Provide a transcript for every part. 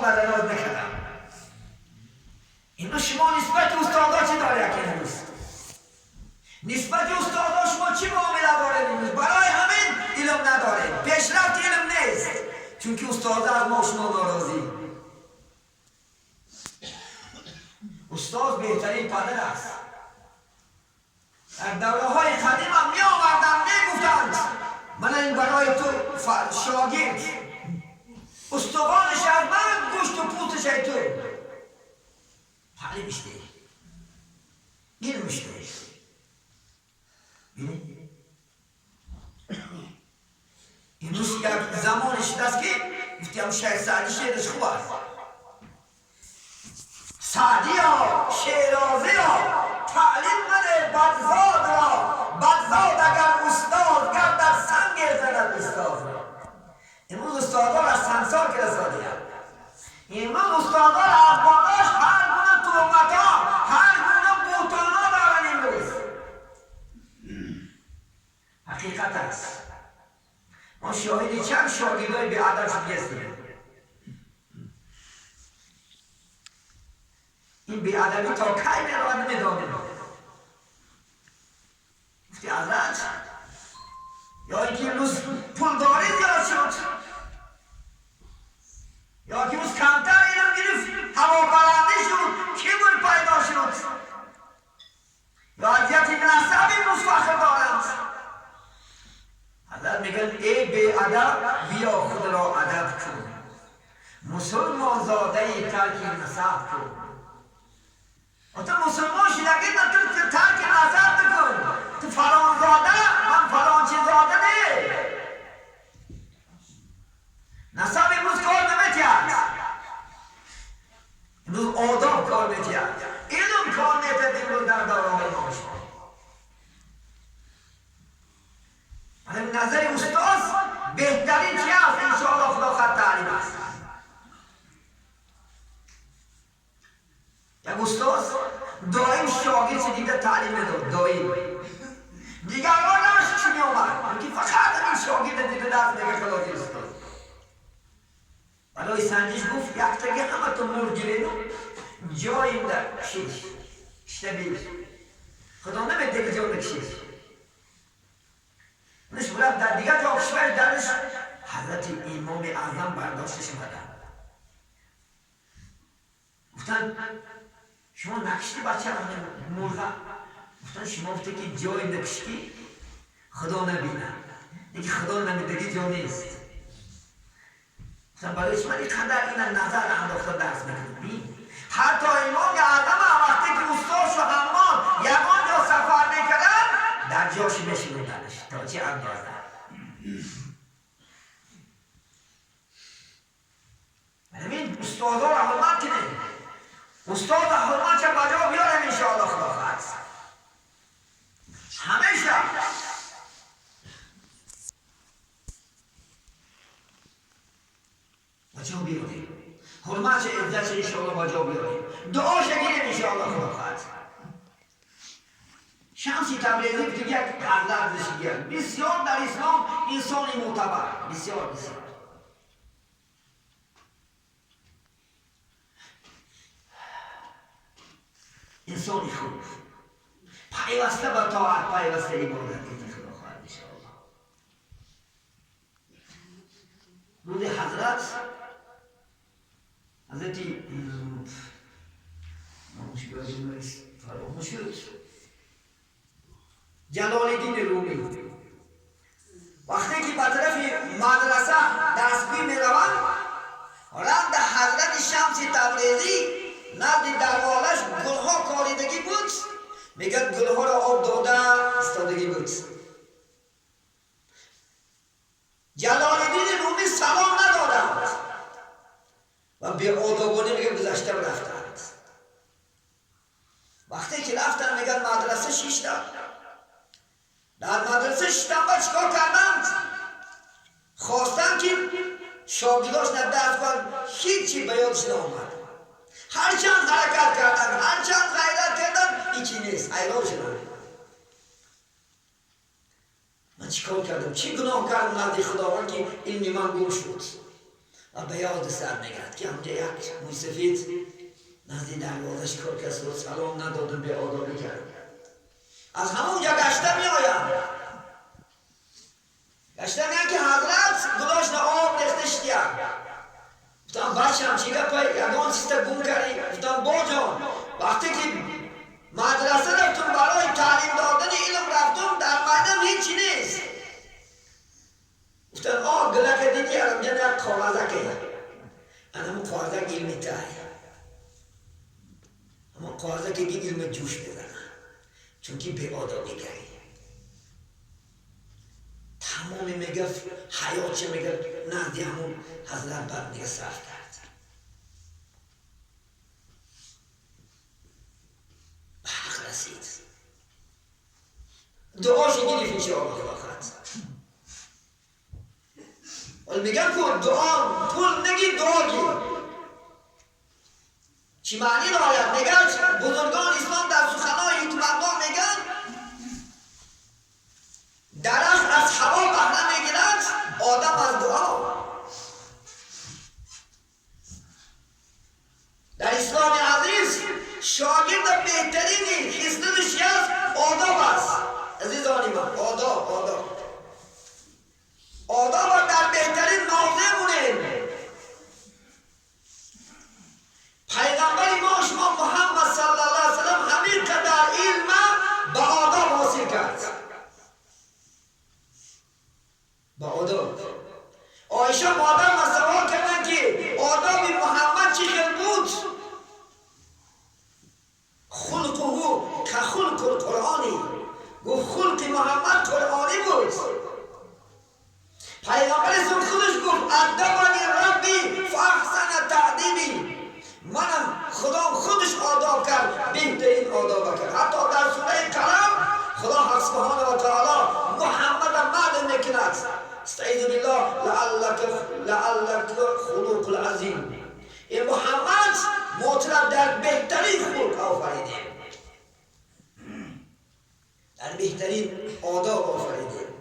مدن از نکردم. اینو شما نسبت استادا چی داره اکی نمیز؟ نسبت استادا شما چی معامله داره نمیز؟ برای همین علم نداره. پیشرفت علم نیست. چونکه استادا از ما شما ناراضی. استاد بهترین پدر است. در دوره های قدیم هم می آوردن می گفتند من این برای تو شاگرد استوانش از من گوشت و پوتش ای تو تعلیمش ده علمش ده این روز یک زمانش دست که گفتیم شیخ سعدی شعرش خوب است سعدی ها شیرازی ها تعلیم منه بدزاد را بدزاد اگر استاد گردد سنگ زند استاد را امروز استادا را از سنگسار که رساده هم امروز استادا را از بالاش هر گونه تهمت ها هر گونه بوتان ها دارن امروز حقیقت است ما شاهدی چند شاگردای به ادب شده هستیم این بی‌ادبی تا کی میرود نمیدانیم گفتی حضرت یا اینکه امروز پولداری زیاد شد یا که امروز کمتر اینم گرفت هوا برنده شد کی بود پیدا شد یا اذیت نسب امروز فخر دارند حضرت میگن ای بی‌ادب بیا خود را ادب کن مسلمان زاده ترک نسب کن و تو مسلمان شدگی تو ترک نظر بکن تو فلان زاده من فلان چیز زاده نه نسب امروز کار نمیتید امروز آداب کار میتید علم کار میتید امروز در دوره های ما من نظر استاز بهترین چی هست انشاءالله خدا خط تعلیم است یک استاز دائم شاگرد دیگه تعلیم میداد دائم دیگران نمش چی می آمد که فقط این شاگرد دیگه دست میگه خلاصی استاز برای سنجش گفت یک تگه همه تو مرد گیرین جاییم در کشیش شتبیل خدا نمیده که جا بکشیش نش برد در دیگه جا کشور درش حضرت امام اعظم برداشتش بدن گفتن شما نکشتی بچه مرغا گفتن شما گفته که جای نکشتی خدا نبینه دیگه خدا نمیده جا نیست گفتن برای شما اینقدر این نظر انداخته درس نکنید حتی امام اعظم وقتی که استاش و حمام یکان جا سفر میکردن در جاش میشوندنش تا چه اندازه بنابراین استادا را حرمت کنید استاد حرمت چه بجا بیارم انشاءالله خدا خواهد همیشه بجا بیاریم حرمت چه عزت چه انشاءالله بجا بیاریم دعا شگیریم انشاءالله خدا خواهد شمسی تبریزی که یک قرض زشگیر بسیار در اسلام انسانی معتبر بسیار بسیار انسانی خوب پیوسته با طاعت پیوسته عبادت که خدا خواهد انشاءالله رود حضرت حضرتی فراموش شد جلال الدین رومی وقتی که به طرف مدرسه دستگیر می روند رند حضرت شمسی تبریزی نزد دروازش گلها کاریدگی بود میگن گلها را آب داده استادگی بود جلال الدین رومی سلام ندادند و به آدابانه میگن گذشته و رفتند وقتی که رفتن میگن مدرسه شیشتن در مدرسه شیشتن با چیکار کردند خواستن که شاگرداش ندرس کنند هیچی به یادش نآمد هرچند حرکت کردن هرچند غیرت کردن هیچی نیست حیران شدن من چیکار کردم چی گناه کردم نزد خداوند که علم من گم شد و به یاد سر نگرد که همجا یک موی سفید نزدی دروازش کار کسی رو سلام نداد و به آدابی کرد. از همونجا گشته می آیم. گشته میگن که حضرت گذاشت آب ریختش دیم. گفتم بچم چی گپه یگان چیزت گم کردی؟ گفتم با جان وقتی که مدرسه رفتم برای تعلیم دادن علم رفتم در میدان هیچی نیست. گفتم آه گله که دیدی الان یک کاغذه که همون کاغذه علمی تایی همون کاغذه که علم جوش بزنه چونکه به آدابی گری تمام میگه حیات چه میگه نزدی همون حضرت بعد میگه صرف کرد به حق رسید دعاشو گریف انشاءالله که بخواهد ولی میگن پول نگی دعا گیر چی معنی دارد؟ میگن بزرگان اسلام در سخنهای حکمت‌ها میگن درخت از هوا بهره میگیرد آدم از دعا. در اسلام عزیز شاگرد بهترینی خصلتش است آداب است. عزیزانی من آداب در بهترین موضع مونیم. پیغمبر ما شما محمد صلی الله علیه وسلم همین که در علم به آداب حاصل کرد. با آداب آیشه مادر سوال کردن که آداب محمد چی خیل بود؟ خلقه که خلق القرآنی گفت خلق محمد قرآنی بود. پیغمبر اسم خودش گفت ادبنی ربی فاحسن تعدیبی منم خدا خودش آداب کرد بهترین آداب کرد. حتی در سوره قلم خدا سبحانه و تعالی محمد مد میکند استعیذ بالله لعلک خلق العظیم. این محمد مطلب در بهترین خلق آفریده در بهترین آداب آفریده.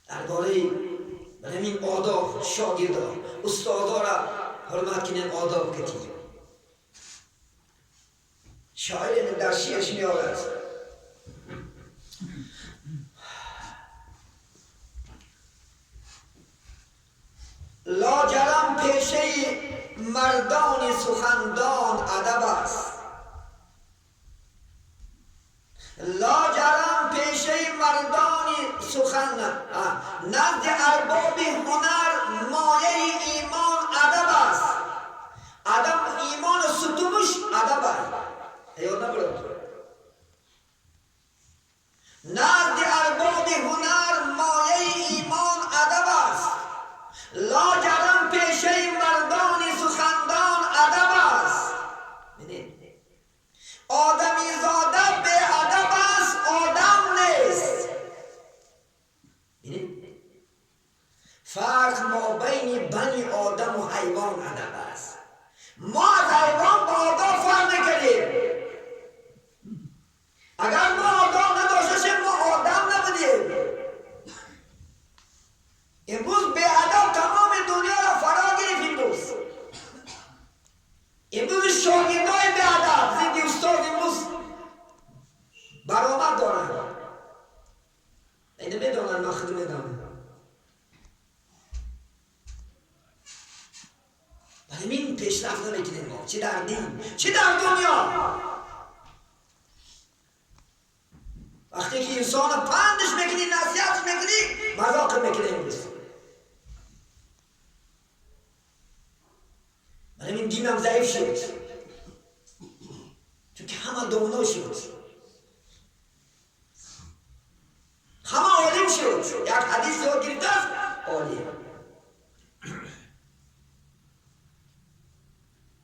درباره همین آداب شاگردا استادا را حرمت کنین آداب کتیم. شاعر در شیرش میارد لاجرم پیشه مردان سخندان ادب است. لاجرم پیشه مردان سخن نزد ارباب هنر مایه ایمان ادب است. ادب ایمان ستونش ادب است. یاد نبرد نزد ارباب هنر مایه ایمان ادب است. لاجرم پیشه مردان سخندان ادب است. آدمی زاده به ادب است آدم نیست. فرق ما بین بنی آدم و حیوان ادب است. ما از حیوان با آدم فرق نکردیم. اگر ما آدم نداشتیم ما آدم نبودیم. امروز به ادب تمام دنیا را فرا گرفتیم دوست. امروز شاگردای به ادب زندگی استاد امروز برآمد دارن. اینو میدونن من خودم میدونم. ولی این پیشرفت نمیکنیم ما چه در دین چه در دنیا. وقتی که انسان پندش میکنی نصیحتش میکنی مذاق میکنی امروز. ولی این دینم ضعیف شد چون که همه دانا شد همه عالم شد. یک حدیث یاد گرفته است عالم.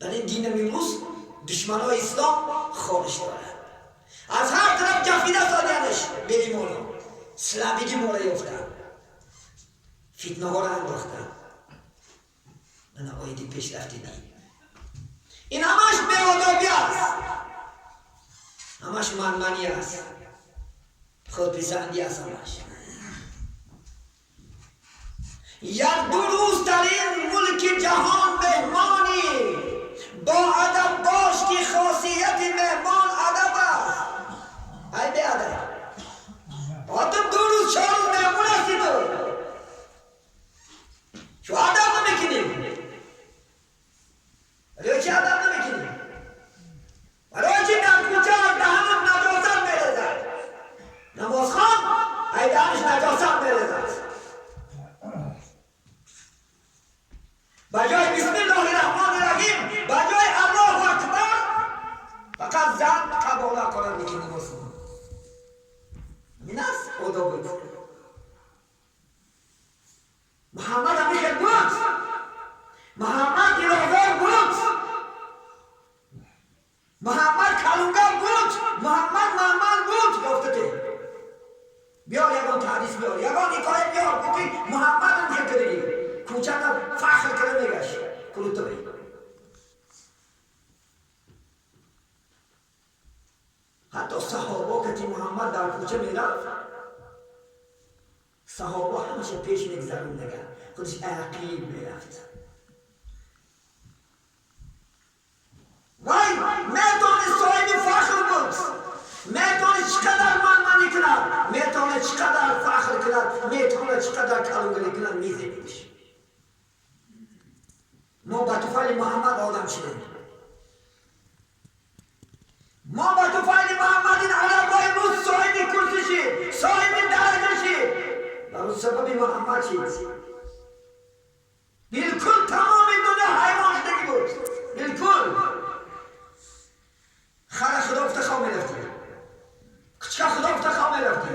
ولی دین امروز دشمنای اسلام خارش دارند. از هر طرف جفیده سادیانش به ایمانا اسلامیگی ما را یافتن فتنه ها را انداختن. من آیدی پیش رفتی دین این همش به آدابی است. همش منمنی است. خودپسندی است. همش یک دو روز در این ملک جهان مهمانی با ادب باش که خاصیت مهمان ادب است. ای بی ادب تو 2 روز 4 روز مهمون هستی تو شو ادب نمیکنی برای چی ادب نمیکنی برای چی در کوچه دهنت نجاست میرزد نماز خوان ای دهنش نجاست میرزد بجای بسم الله الرحمن الرحیم بجای الله اکبر فقط زن قباله کنن میکنی مسلمان این است خدا بود محمد همیشه بود محمد گراور بود محمد کلونگر بود محمد بود گفته بیار یگان تحدیث بیار یگان حکایت بیار گفتی محمد هم که کردی کوچک فخر کرده میگش کلوتو بی حتی صحابه که محمد در کوچه میرفت صحابه همشه پیش میگذرون نگه خودش عقیب میرفت وای میتونه صاحب فخر بود میتونه چقدر منمانی کند میتونه چقدر فخر کند میتونه چقدر کلونگری کند میزنیش ما با توفیل محمد آدم شدیم ما با توفیل محمد این عربای بود صاحب کرسی شید صاحب درجه شید برای سبب محمد شید بالکل تمام دنیا حیوان شدگی بود بالکل خر خدا افتخار میرفتی کچکا خدا افتخار میرفتی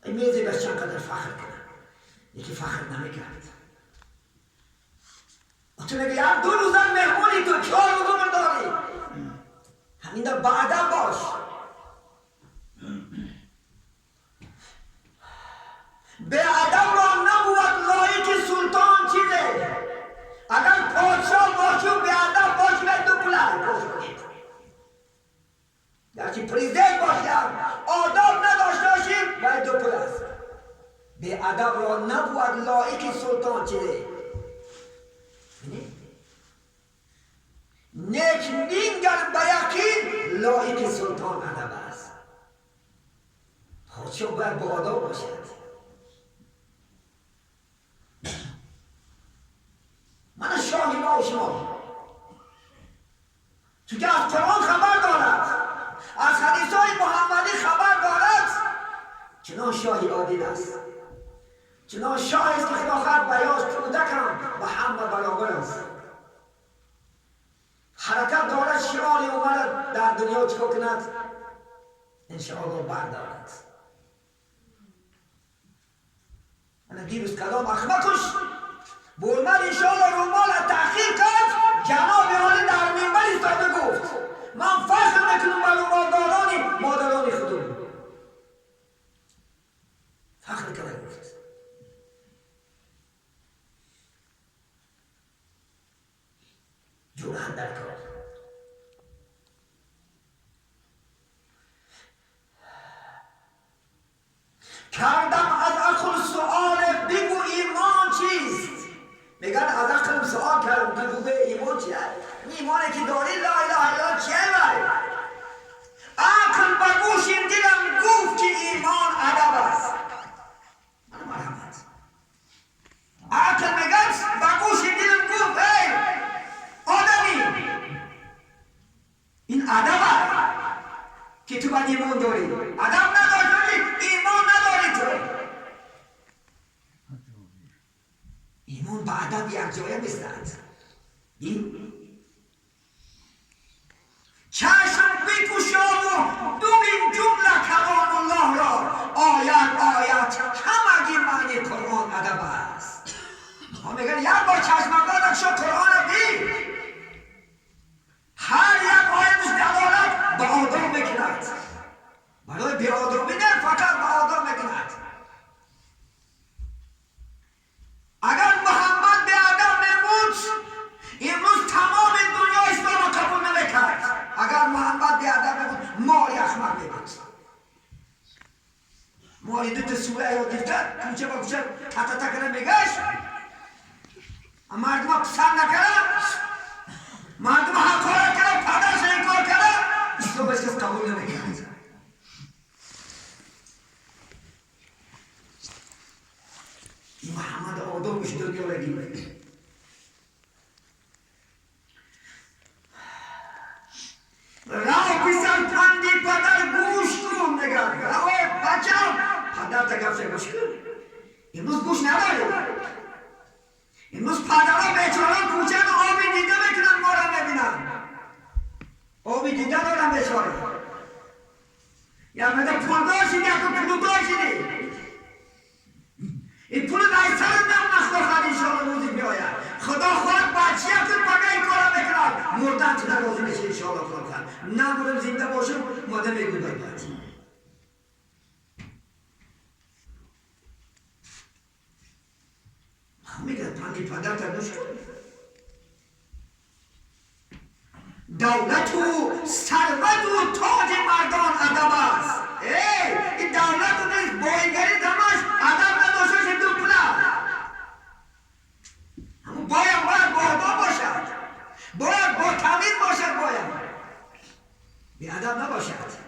این میزی بس چند قدر فخر کنه یکی فخر نمیکرد تو میگه یک 2 روزن مهمونی تو 4 روزمون داری همین در بعدا باش به ادب را نبود لایق سلطان چیزه اگر پادشاه باشی و به ادب باشی باید 2 پلای پشت گرچه پریزیدنت باشی آداب نداشته باشی باید 2 پلای به ادب را نبود لایق سلطان چیزه نیک نینگر به یقین لایق سلطان ادب است پادشاه باید با آداب باشد من شاهی ما و شما چون که از قرآن خبر دارد از حدیث های محمدی خبر دارد چنان شاهی عادل است چنان شاه است که خدا خواهد بیاز کودکم و همه برابر است حرکت دارد شعاری اومد در دنیا چکو کند انشاءالله بردارد من دیروز کلام اخمکش بولمر انشاءالله رومال تحقیق کرد جناب عالی در منبر ایستاده گفت من فخر میکنم بر رومالدارانی مادرانی خودم فخر کرده گفت جرأت در کار کردم از عقل سؤال بگو ایمان چیست میگن از عقل سؤال کردم که بگو ایمان چیه ایمانی که داری لا اله الا الله چیه بای عقل بگوشیم دیدم گفت که ایمان ادب است مرحمت عقل میگن بگوشیم دیدم گفت ای آدمی این ادب است که تو باید ایمان داری ادب نداری ایمان نداری تو ایمان با ادب یک جایه بستند چشم بکشاد و ببین جمله کلام الله را آیت همگی معنی قرآن ادب است ما میگن یک بار چشمگاه شو قرآن بی هر یک آیتش دلالت به آداب میکند برای بی آدابی نه فقط به آداب میکند اگر محمد به ادب نمود امروز آیده سوره یا دیفتر کوچه با کوچه حتی تکنه میگشت مردم ها پسند نکنه مردم ها حقاره کنه پدرش انکار کنه اسلام بهش کس قبول نمیکنه این محمد آدمش دنیا بگیم راه پیسر پندی پدر گوش کن نگرد راه بچم پدر تگفشه گوش کن امروز گوش نداره امروز پدرها بیچاران کوچه آبی دیده بکنن ما را ببینن آبی دیده دارن بیچاره یا مده پول داشتی یا پول داشتی این پول نیستر نم نخدا خواهد انشاءالله روزی بیاید خدا خواهد بچی کن پگه این کارا بکنن مردن چه در روزی میشه انشاءالله خدا خواهد نبودم زنده باشم ماده میگون باید میگه پنی پدر تردوش کن دولت و ثروت و تاج مردان ادب است این دولت و نیست بایگری دمش ادب نداشتش دو پلا همون باید با باشد باید با تمیز باشد باید بی ادب نباشد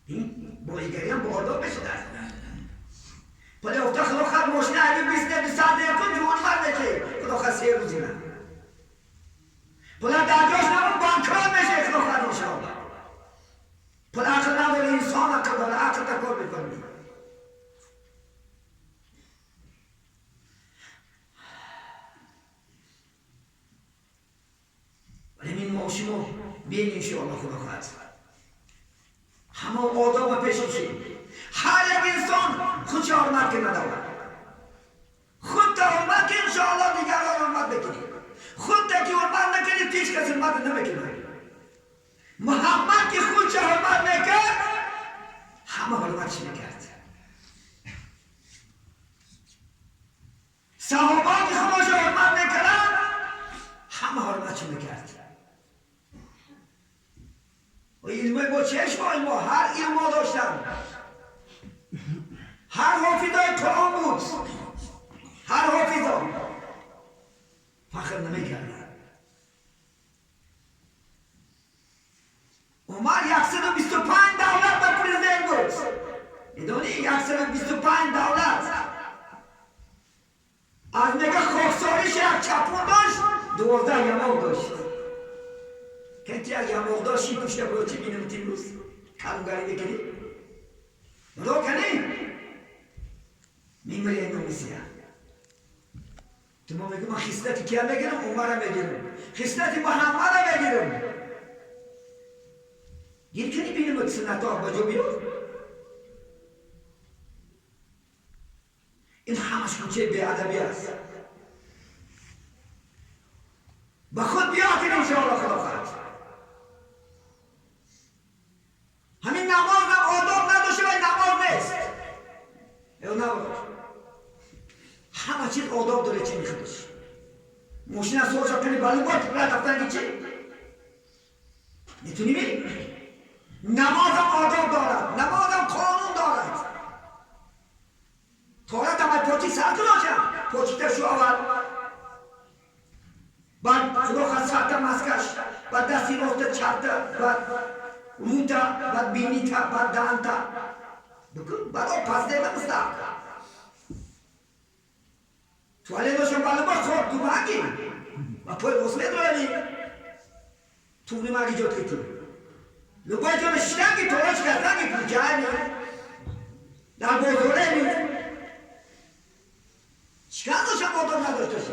این بایگری هم با ادب بشد ولی افتا خدا خواهد ماشین علی 20 دقیقه کن جوان مرده که خدا خواهد 3 روزی من پلا در جاش نمون بانکران بشه خدا خواهد انشاءالله پلا عقل نداره انسان عقل داره عقل تکار بکنی ولی این ماشین رو بین انشاءالله خدا خواهد همه آداب پیش کشید هر یک انسان خودش حرمت که ندارد خود تا حرمت که انشاءالله دیگران حرمت بکنی خود تا که حرمت نکنی پیش کسی حرمت نمیکنی محمد که خودش حرمت نکرد همه حرمتش میکرد صحابه که خودش حرمت نکرد همه حرمتش میکرد و علمه با چشم ما هر علمه داشتن هر حافظای قرآن بود هر حافظا فخر نمی کردن عمر 125 دولت با پرزیدنت بود میدونی 125 دولت از نگاه خاکساریش یک چپون داشت 12 یماغ داشت کنتی یک یماغ داشتی پشت بروچی بینم تیمروز کلوگری بکنی رو کنی میموری اینو میسیه تو ما میگم من خیستتی کیا بگیرم عمر بگیرم خیستتی محمد بگیرم گیر کنی بینم ات سنت ها بجا بیار این همش کوچه بیادبی است با خود بیاتین انشاءالله خدا خواهد همین نماز هم آداب نداشته و نماز نیست یا نباید همه چیز آداب داره چی میخوادش ماشین از سوال کنی بلو باید رد افتن چی میتونی بی؟ نماز هم آداب دارد نماز هم قانون دارد تارت هم پاچی سر کناشم پاچی تشو اول بعد خدا خواهد سرتا مسکش بعد دستی نقطه چرتا بعد روتا بعد بینیتا بعد دانتا بکن بعد پس دیگه مستقل توالے داشتم بالا با خود تو مگی و پای غسله داری تو مگی جات کتو لبای جان شنگی توراش کردنگی تو جانی در بزرگه می چکار داشتم آدم نداشتم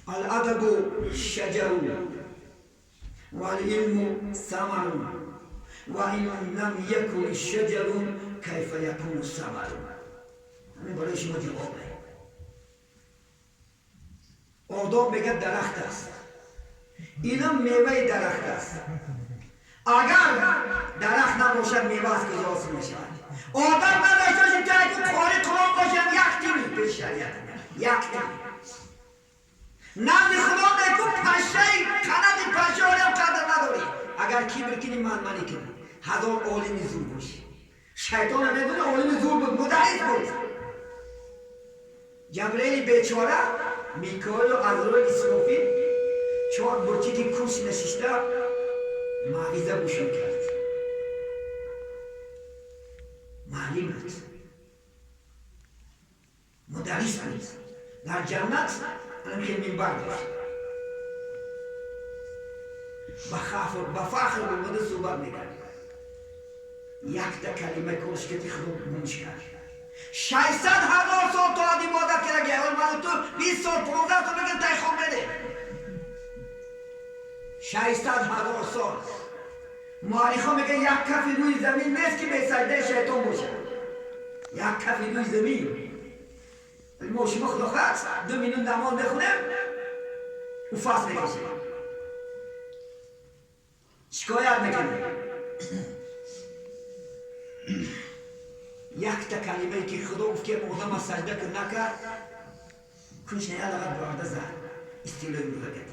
الادب شجر والعلم ثمر وإن لم يكن الشجر كيف يكون الثمر همین برای شما جوابه آداب میگه درخت است علم میوه درخت است اگر درخت نباشد میوه از کجا حاصل میشود آداب نداشته باشیم که اگه کاری قرآن باشد یک تیمی به شریعت یک تیمی نزد خدا بگو پشه کند پشه آدم قدر نداری. اگر کبر کنی منی کنی هزار عالم زور باشی. شیطان هم میدونه عالم زور بود، مدرس بود. جبرئیل بیچاره میکائیل و عزرائیل اسرافیل 4 برچه که کرسی نشسته معویزه بوشون کرد. معلم بود، مدرس بود. در جنت الان که منبر داشت با فخر بوده صحبت میکرد. یک تا کلمه کش که خود گمش کرد. 600,000 سال تو عادی مادر کرده اول من تو 20 سال 15 سال بگن تای خواب بده. 600,000 سال مورخا میگه یک کف روی زمین نیست که به سجده شیطان باشه. یک کف روی زمین ما شما خدا خواست 2 میلیون نماز بخونیم او فاس میکشیم، شکایت میکنیم. یک تا کلمه که خدا گفت که مقدم از سجده که نکرد کنش نه لغت برده زد استیلوی رو گفت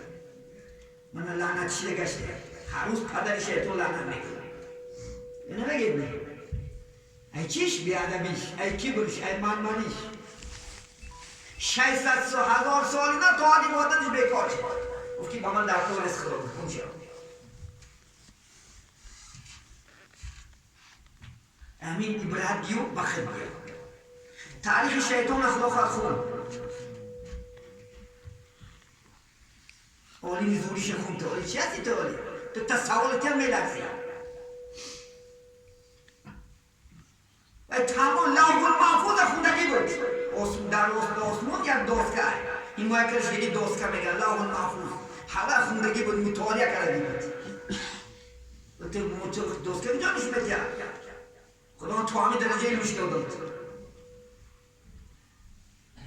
من لعنت چیده گشته هر روز پدر شیطان لعنت میکنه. اینه نگید نه ای چیش بیادمیش، ای کبرش، ای منمانیش. 600,000 سالی نه تو آدی مادرش بیکار شد. گفت که با من در کار از خدا بکن شد. امین ابراهیم دیو بخد دیو تاریخ شیطان خدا خواهد خون اولی زوریش خون تو اولی چی هستی تو اولی؟ تو تصورت هم میلرزی. تمام لوح المحفوظ خوندگی بود. در آسمان یک دستگاه این ماه کرش دیگه دستگاه میگن لوح المحفوظ همه خوندگی بود، مطالعه کردی بود. تو دستگاه کجا نشون میدی؟ خدا تو همه درجه روش داد.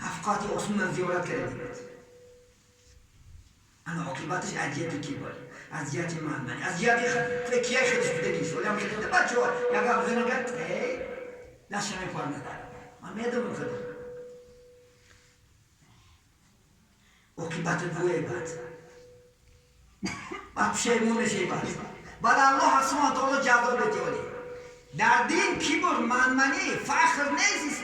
افقاتی آسمان زیارت کردی بود. اما عاقبتش اذیتی کی بود؟ اذیت منی، اذیت فکیه خودش بدی شد. هم میگه بچه‌ها یک ابزار نگرد دست شما پار ندارم. من میدونم خدا. عاقبت بوی بعد. بعد پشیمون میشی بعد. بعد الله سبحانه و تعالی جواب بده. در دین کبر منی فخر نیست.